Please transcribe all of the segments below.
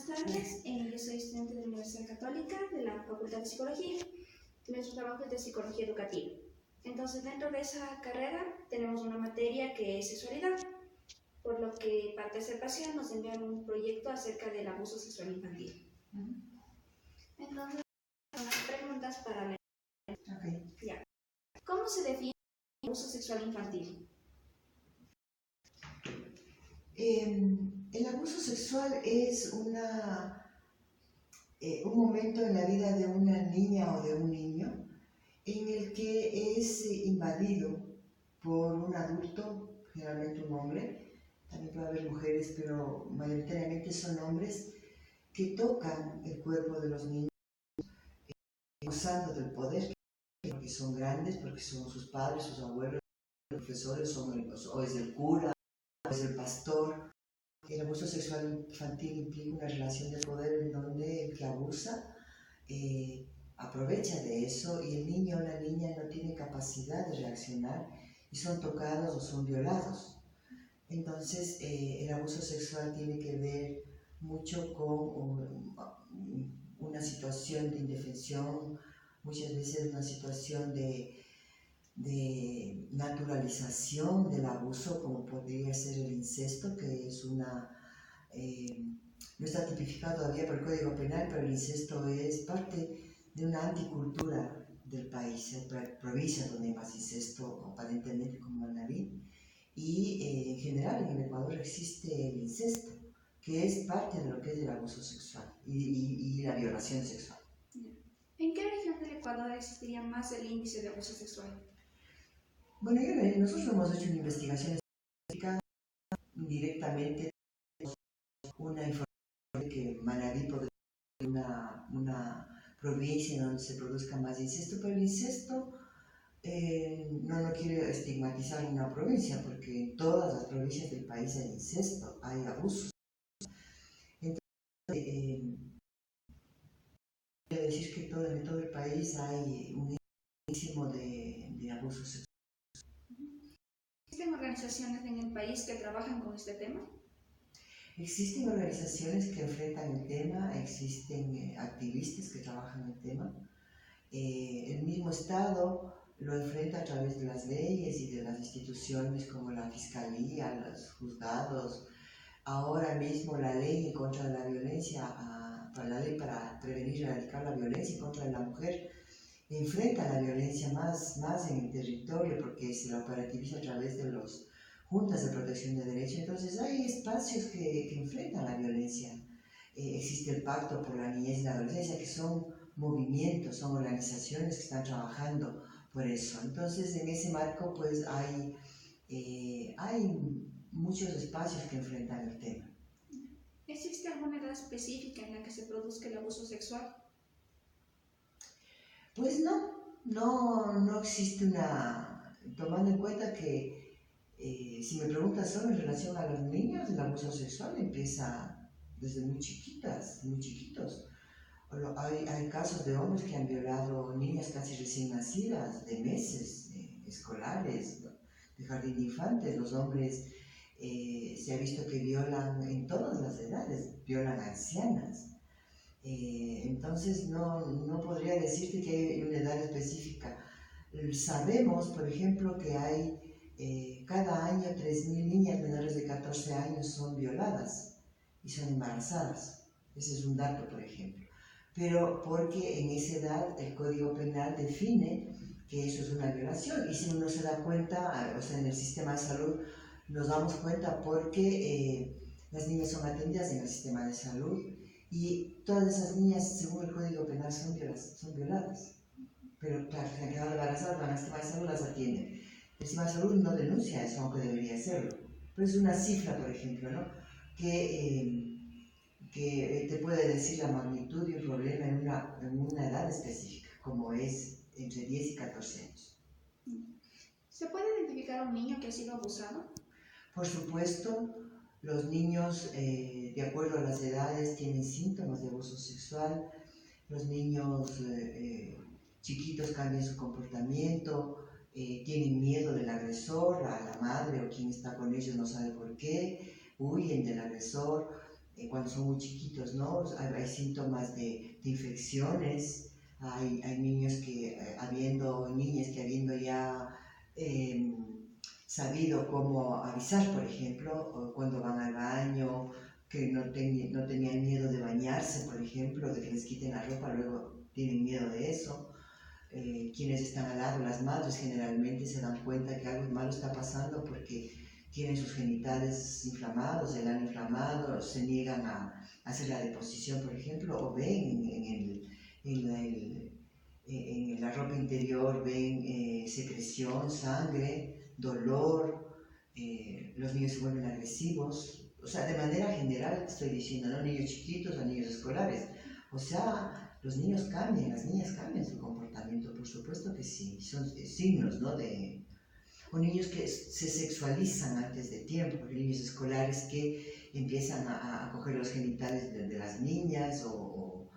tardes, yo soy estudiante de la Universidad Católica de la Facultad de Psicología. Nuestro trabajo es de psicología educativa. Entonces, dentro de esa carrera tenemos una materia que es sexualidad, por lo que para tercer pasión nos enviaron un proyecto acerca del abuso sexual infantil. Entonces, unas preguntas para la... Okay. Ya. ¿Cómo se define el abuso sexual infantil? El abuso sexual es un momento en la vida de una niña o de un niño en el que es invadido por un adulto, generalmente un hombre, también puede haber mujeres, pero mayoritariamente son hombres, que tocan el cuerpo de los niños, usando del poder, porque son grandes, porque son sus padres, sus abuelos, los profesores, o es el cura, o es el pastor. El abuso sexual infantil implica una relación de poder en donde el que abusa aprovecha de eso y el niño o la niña no tiene capacidad de reaccionar y son tocados o son violados. Entonces, el abuso sexual tiene que ver mucho con una situación de indefensión, muchas veces una situación de naturalización del abuso, como podría ser el incesto, que es no está tipificado todavía por el Código Penal, pero el incesto es parte de una anticultura del país. Hay provincias donde hay más incesto, aparentemente, como Manabí, y en general en el Ecuador existe el incesto, que es parte de lo que es el abuso sexual y la violación sexual. ¿En qué región del Ecuador existiría más el índice de abuso sexual? Bueno, nosotros hemos hecho una investigación específica directamente, una información que Manabí podría ser una provincia en donde se produzca más incesto, pero el incesto no quiere estigmatizar una provincia, porque en todas las provincias del país hay incesto, hay abusos. Entonces, quiero decir que en todo el país hay un índice de abuso sexual. ¿Existen organizaciones en el país que trabajan con este tema? Existen organizaciones que enfrentan el tema, existen activistas que trabajan el tema. El mismo Estado lo enfrenta a través de las leyes y de las instituciones como la Fiscalía, los juzgados. Ahora mismo la ley en contra de la violencia, la ley para prevenir y erradicar la violencia en contra de la mujer, enfrenta la violencia más en el territorio porque se la operativiza a través de las juntas de protección de derechos. Entonces hay espacios que enfrentan la violencia. Existe el Pacto por la Niñez y la Adolescencia, que son movimientos, son organizaciones que están trabajando por eso. Entonces en ese marco pues hay muchos espacios que enfrentan el tema. ¿Existe alguna edad específica en la que se produzca el abuso sexual? Pues no existe tomando en cuenta que si me preguntas solo en relación a los niños, el abuso sexual empieza desde muy chiquitos. Hay casos de hombres que han violado niñas casi recién nacidas, de meses, escolares, de jardín de infantes. Los hombres se ha visto que violan en todas las edades, violan a ancianas. Entonces no podría decirte que hay una edad específica. Sabemos, por ejemplo, que hay cada año 3.000 niñas menores de 14 años son violadas y son embarazadas. Ese es un dato, por ejemplo. Pero porque en esa edad el Código Penal define que eso es una violación, y si uno se da cuenta, o sea, en el sistema de salud nos damos cuenta porque las niñas son atendidas en el sistema de salud y todas esas niñas, según el Código Penal, son violadas. Pero claro, si han quedado embarazadas, van al sistema de salud, las atienden. El sistema de salud no denuncia eso, aunque debería hacerlo. Pero es una cifra, por ejemplo, ¿no? que te puede decir la magnitud de un problema en una edad específica, como es entre 10 y 14 años. ¿Se puede identificar a un niño que ha sido abusado? Por supuesto, los niños, de acuerdo a las edades, tienen síntomas de abuso sexual. Los niños chiquitos cambian su comportamiento, tienen miedo del agresor, a la madre o quien está con ellos no sabe por qué, huyen del agresor. cuando son muy chiquitos, ¿no? Hay síntomas de infecciones, hay niños que, niñas que habiendo ya sabido cómo avisar, por ejemplo, cuando van al baño, que no tenían miedo de bañarse, por ejemplo, de que les quiten la ropa, luego tienen miedo de eso. Quienes están al lado, las madres generalmente se dan cuenta que algo malo está pasando porque tienen sus genitales inflamados, el ano inflamado, se niegan a hacer la deposición, por ejemplo, o ven en la ropa interior, ven secreción, sangre, dolor, los niños se vuelven agresivos, o sea, de manera general estoy diciendo, no niños chiquitos o niños escolares, o sea, los niños cambian, las niñas cambian su comportamiento, por supuesto que sí, son signos, ¿no? O niños que se sexualizan antes de tiempo, niños escolares que empiezan a coger los genitales de las niñas o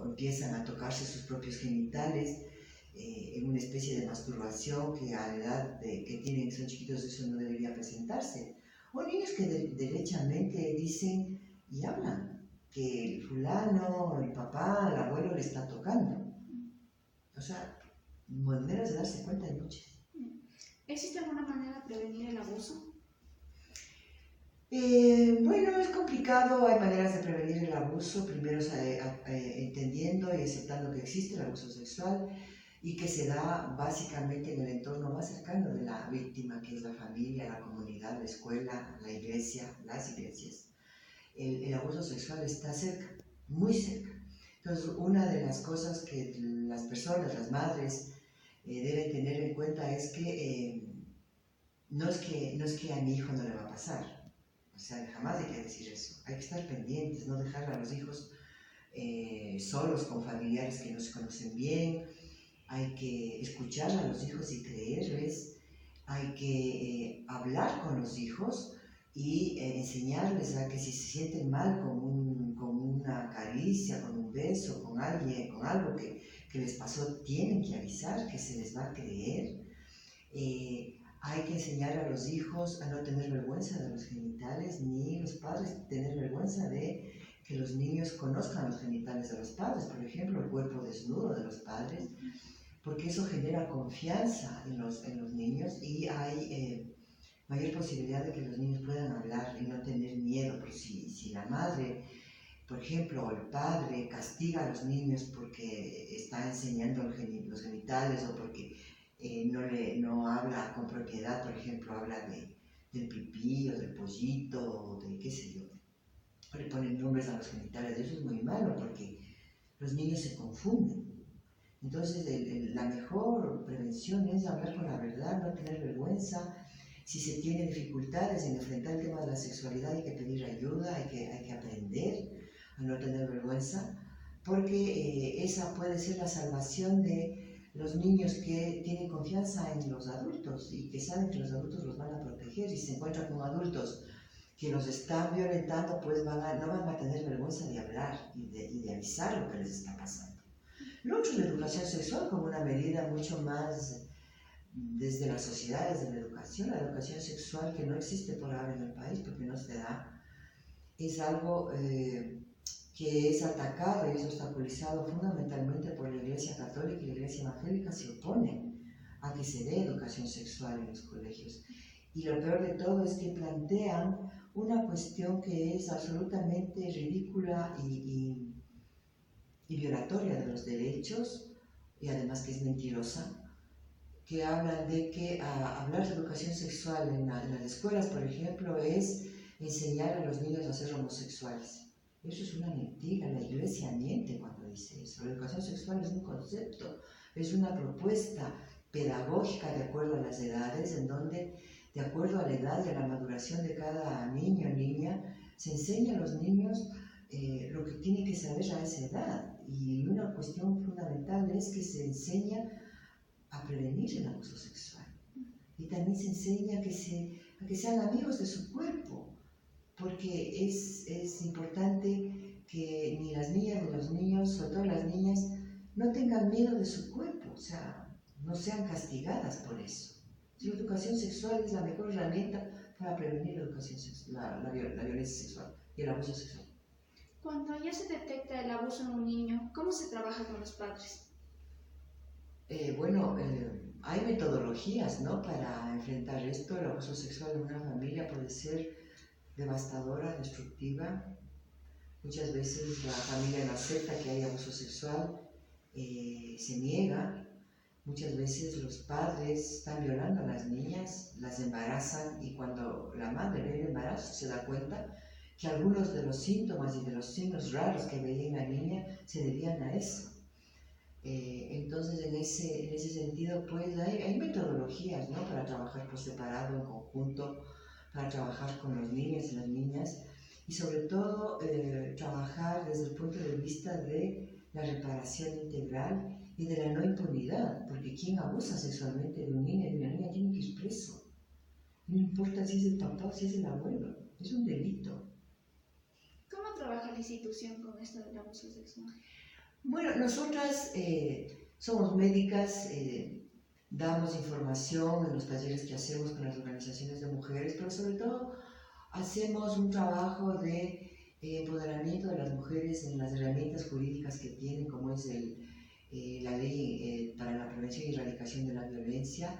empiezan a tocarse sus propios genitales en una especie de masturbación que a la edad que tienen, que son chiquitos, eso no debería presentarse. O niños que derechamente dicen y hablan que el fulano, el papá, el abuelo le está tocando. O sea, maneras de darse cuenta hay muchas. ¿Existe alguna manera de prevenir el abuso? Bueno, es complicado, hay maneras de prevenir el abuso, primero entendiendo y aceptando que existe el abuso sexual y que se da básicamente en el entorno más cercano de la víctima, que es la familia, la comunidad, la escuela, la iglesia, las iglesias. El abuso sexual está cerca, muy cerca. Entonces, una de las cosas que las personas, las madres, deben tener en cuenta es que no es que a mi hijo no le va a pasar. O sea, jamás hay que decir eso. Hay que estar pendientes, no dejar a los hijos solos con familiares que no se conocen bien. Hay que escuchar a los hijos y creerles. Hay que hablar con los hijos y enseñarles a que si se sienten mal con una caricia, con un beso, con alguien, con algo que les pasó, tienen que avisar, que se les va a creer. Hay que enseñar a los hijos a no tener vergüenza de los genitales, ni los padres tener vergüenza de que los niños conozcan los genitales de los padres, por ejemplo, el cuerpo desnudo de los padres, porque eso genera confianza en los niños y hay mayor posibilidad de que los niños puedan hablar y no tener miedo, porque si la madre, por ejemplo, o el padre castiga a los niños porque está enseñando los genitales o porque no habla con propiedad, por ejemplo, habla del pipí o del pollito o de qué sé yo, le ponen nombres a los genitales, eso es muy malo porque los niños se confunden. Entonces la mejor prevención es hablar con la verdad, no tener vergüenza. Si se tiene dificultades en enfrentar el tema de la sexualidad hay que pedir ayuda, hay que aprender a no tener vergüenza, porque esa puede ser la salvación de los niños que tienen confianza en los adultos y que saben que los adultos los van a proteger. Si se encuentran con adultos que los están violentando, pues no van a tener vergüenza de hablar y de avisar lo que les está pasando. Lo otro es la educación sexual como una medida mucho más desde las sociedades de la educación sexual que no existe por ahora en el país porque no se da, es algo que es atacado y es obstaculizado fundamentalmente por la Iglesia Católica y la Iglesia Evangélica se oponen a que se dé educación sexual en los colegios. Y lo peor de todo es que plantean una cuestión que es absolutamente ridícula y violatoria de los derechos y además que es mentirosa, que hablan de que hablar de educación sexual en las escuelas, por ejemplo, es enseñar a los niños a ser homosexuales. Eso es una mentira, la Iglesia miente cuando dice eso. La educación sexual es un concepto, es una propuesta pedagógica de acuerdo a las edades, en donde, de acuerdo a la edad y a la maduración de cada niño o niña, se enseña a los niños lo que tienen que saber a esa edad. Y una cuestión fundamental es que se enseña a prevenir el abuso sexual. Y también se enseña a que sean amigos de su cuerpo, porque es importante que ni las niñas ni los niños, sobre todo las niñas, no tengan miedo de su cuerpo, o sea, no sean castigadas por eso. Si la educación sexual es la mejor herramienta para prevenir la violencia sexual y el abuso sexual. Cuando ya se detecta el abuso en un niño, ¿cómo se trabaja con los padres? Hay metodologías, ¿no?, para enfrentar esto. El abuso sexual en una familia puede ser devastadora, destructiva. Muchas veces la familia no acepta que hay abuso sexual, se niega. Muchas veces los padres están violando a las niñas, las embarazan, y cuando la madre ve el embarazo se da cuenta que algunos de los síntomas y de los signos raros que veía en la niña se debían a eso. Entonces, en ese sentido, pues hay metodologías, ¿no?, para trabajar por separado, en conjunto, para trabajar con los niños y las niñas, y sobre todo trabajar desde el punto de vista de la reparación integral y de la no impunidad, porque quien abusa sexualmente de un niño y de una niña tiene que ir preso. No importa si es el papá o si es el abuelo, es un delito. ¿Cómo trabaja la institución con esto del abuso sexual? Bueno, nosotras somos médicas, damos información en los talleres que hacemos con las organizaciones de mujeres, pero sobre todo hacemos un trabajo de empoderamiento de las mujeres en las herramientas jurídicas que tienen, como es la ley para la prevención y erradicación de la violencia,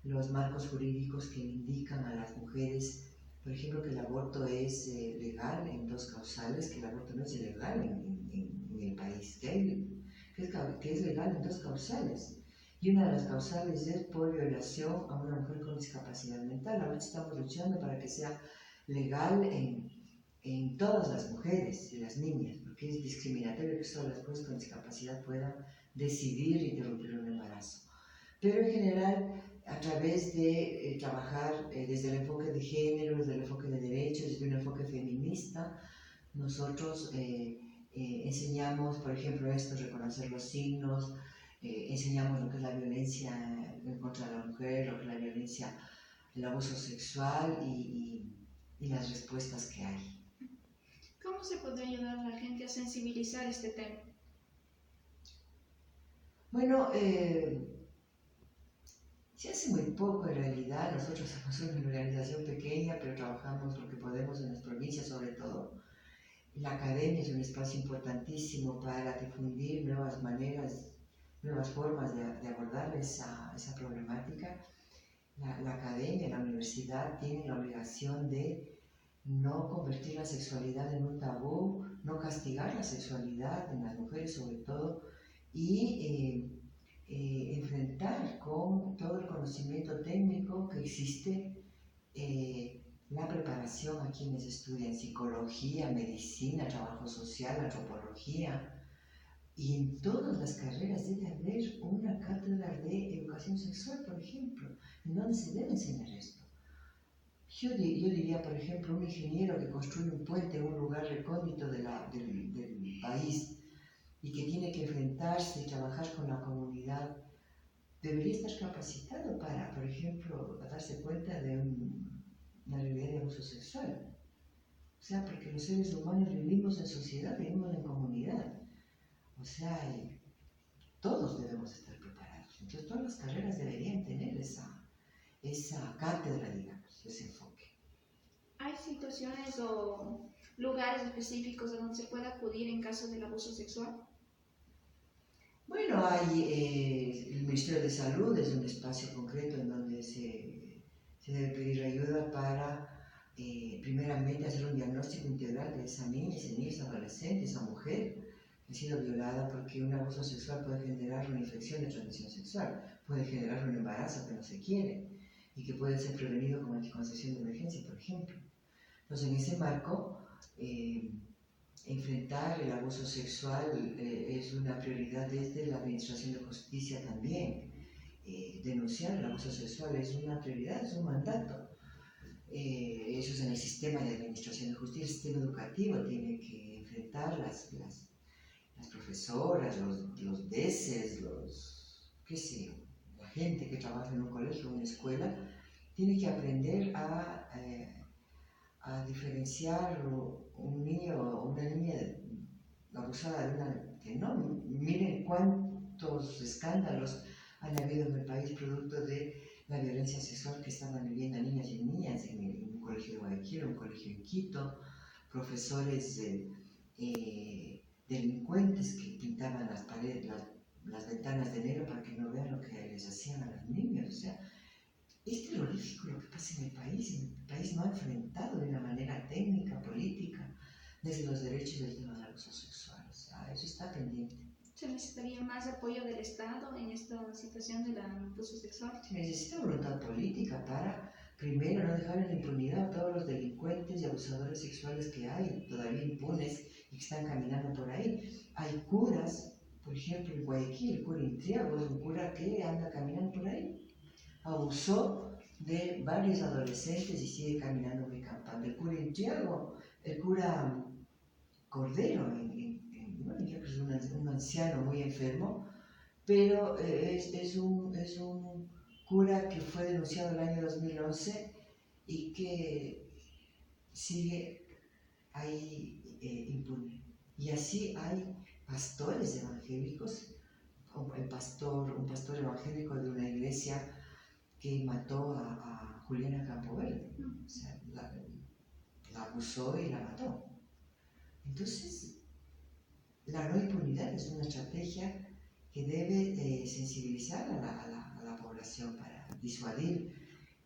los marcos jurídicos que indican a las mujeres, por ejemplo, que el aborto es legal en 2 causales, que el aborto no es ilegal en el país, que es legal en 2 causales. Y una de las causales es por violación a una mujer con discapacidad mental. Ahora estamos luchando para que sea legal en todas las mujeres y las niñas, porque es discriminatorio que solo las mujeres con discapacidad puedan decidir interrumpir un embarazo. Pero en general, a través de trabajar desde el enfoque de género, desde el enfoque de derechos, desde un enfoque feminista, nosotros enseñamos, por ejemplo, reconocer los signos, enseñamos lo que es la violencia contra la mujer, lo que es la violencia, el abuso sexual y las respuestas que hay. ¿Cómo se puede ayudar a la gente a sensibilizar este tema? Bueno, se hace muy poco en realidad. Nosotros somos una organización pequeña, pero trabajamos lo que podemos en las provincias sobre todo. La academia es un espacio importantísimo para difundir nuevas maneras, nuevas formas de abordar esa problemática. La academia, la universidad tiene la obligación de no convertir la sexualidad en un tabú, no castigar la sexualidad en las mujeres sobre todo, y enfrentar con todo el conocimiento técnico que existe la preparación a quienes estudian psicología, medicina, trabajo social, antropología. Y en todas las carreras debe haber una cátedra de educación sexual, por ejemplo, en donde se debe enseñar esto. Yo diría, por ejemplo, un ingeniero que construye un puente en un lugar recóndito del país y que tiene que enfrentarse y trabajar con la comunidad, debería estar capacitado para, por ejemplo, darse cuenta de una realidad de abuso sexual. O sea, porque los seres humanos vivimos en sociedad, vivimos en comunidad. O sea, todos debemos estar preparados. Entonces, todas las carreras deberían tener esa cátedra, digamos, ese enfoque. ¿Hay situaciones o lugares específicos a donde se pueda acudir en caso del abuso sexual? Bueno, hay el Ministerio de Salud, es un espacio concreto en donde se debe pedir ayuda para, primeramente, hacer un diagnóstico integral de esa niña, ese niño, esa adolescente, esa mujer que ha sido violada, porque un abuso sexual puede generar una infección de transmisión sexual, puede generar un embarazo que no se quiere y que puede ser prevenido con anticoncepción de emergencia, por ejemplo. Entonces, en ese marco, enfrentar el abuso sexual es una prioridad desde la Administración de Justicia también. Denunciar el abuso sexual es una prioridad, es un mandato. Eso es en el sistema de Administración de Justicia. El sistema educativo tiene que enfrentar las profesoras, los DECES, qué sé yo, la gente que trabaja en un colegio o una escuela, tiene que aprender a diferenciar un niño o una niña abusada de una, que no, miren cuántos escándalos han habido en el país producto de la violencia sexual que estaban viviendo niños y niñas en un colegio de Guayaquil, un colegio en Quito, profesores delincuentes que pintaban las paredes, las ventanas de negro para que no vean lo que les hacían a los niños. O sea, es terrorífico lo que pasa en el país no ha enfrentado de una manera técnica, política, desde los derechos del tema del abuso sexual. O sea, eso está pendiente. ¿Se necesitaría más apoyo del Estado en esta situación del abuso sexual? Se necesita voluntad política para, primero, no dejar en la impunidad a todos los delincuentes y abusadores sexuales que hay, todavía impunes y que están caminando por ahí. Hay curas, por ejemplo, en Guayaquil, el cura Intriago es un cura que anda caminando por ahí. Abusó de varios adolescentes y sigue caminando muy campante. El cura Intriago, el cura Cordero, bueno, yo creo que es un anciano muy enfermo, pero es un cura que fue denunciado en el año 2011 y que sigue ahí impune. Y así hay pastores evangélicos, un pastor evangélico de una iglesia que mató a Juliana Campobel, o sea, la abusó y la mató. Entonces, la no impunidad es una estrategia que debe sensibilizar a la población para disuadir,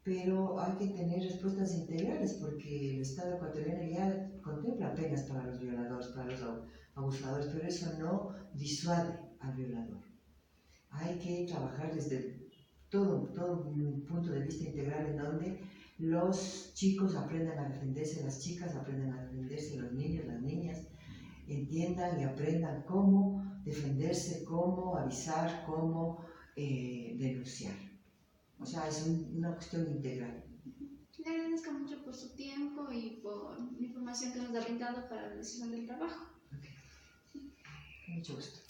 pero hay que tener respuestas integrales porque el Estado ecuatoriano ya contempla penas para los violadores, para los abusadores, pero eso no disuade al violador. Hay que trabajar desde todo un punto de vista integral en donde los chicos aprendan a defenderse, las chicas aprendan a defenderse, los niños, las niñas entiendan y aprendan cómo defenderse, cómo avisar, cómo denunciar. O sea, es una cuestión integral. Le agradezco mucho por su tiempo y por la información que nos ha brindado para la decisión del trabajo. Okay. Mucho gusto.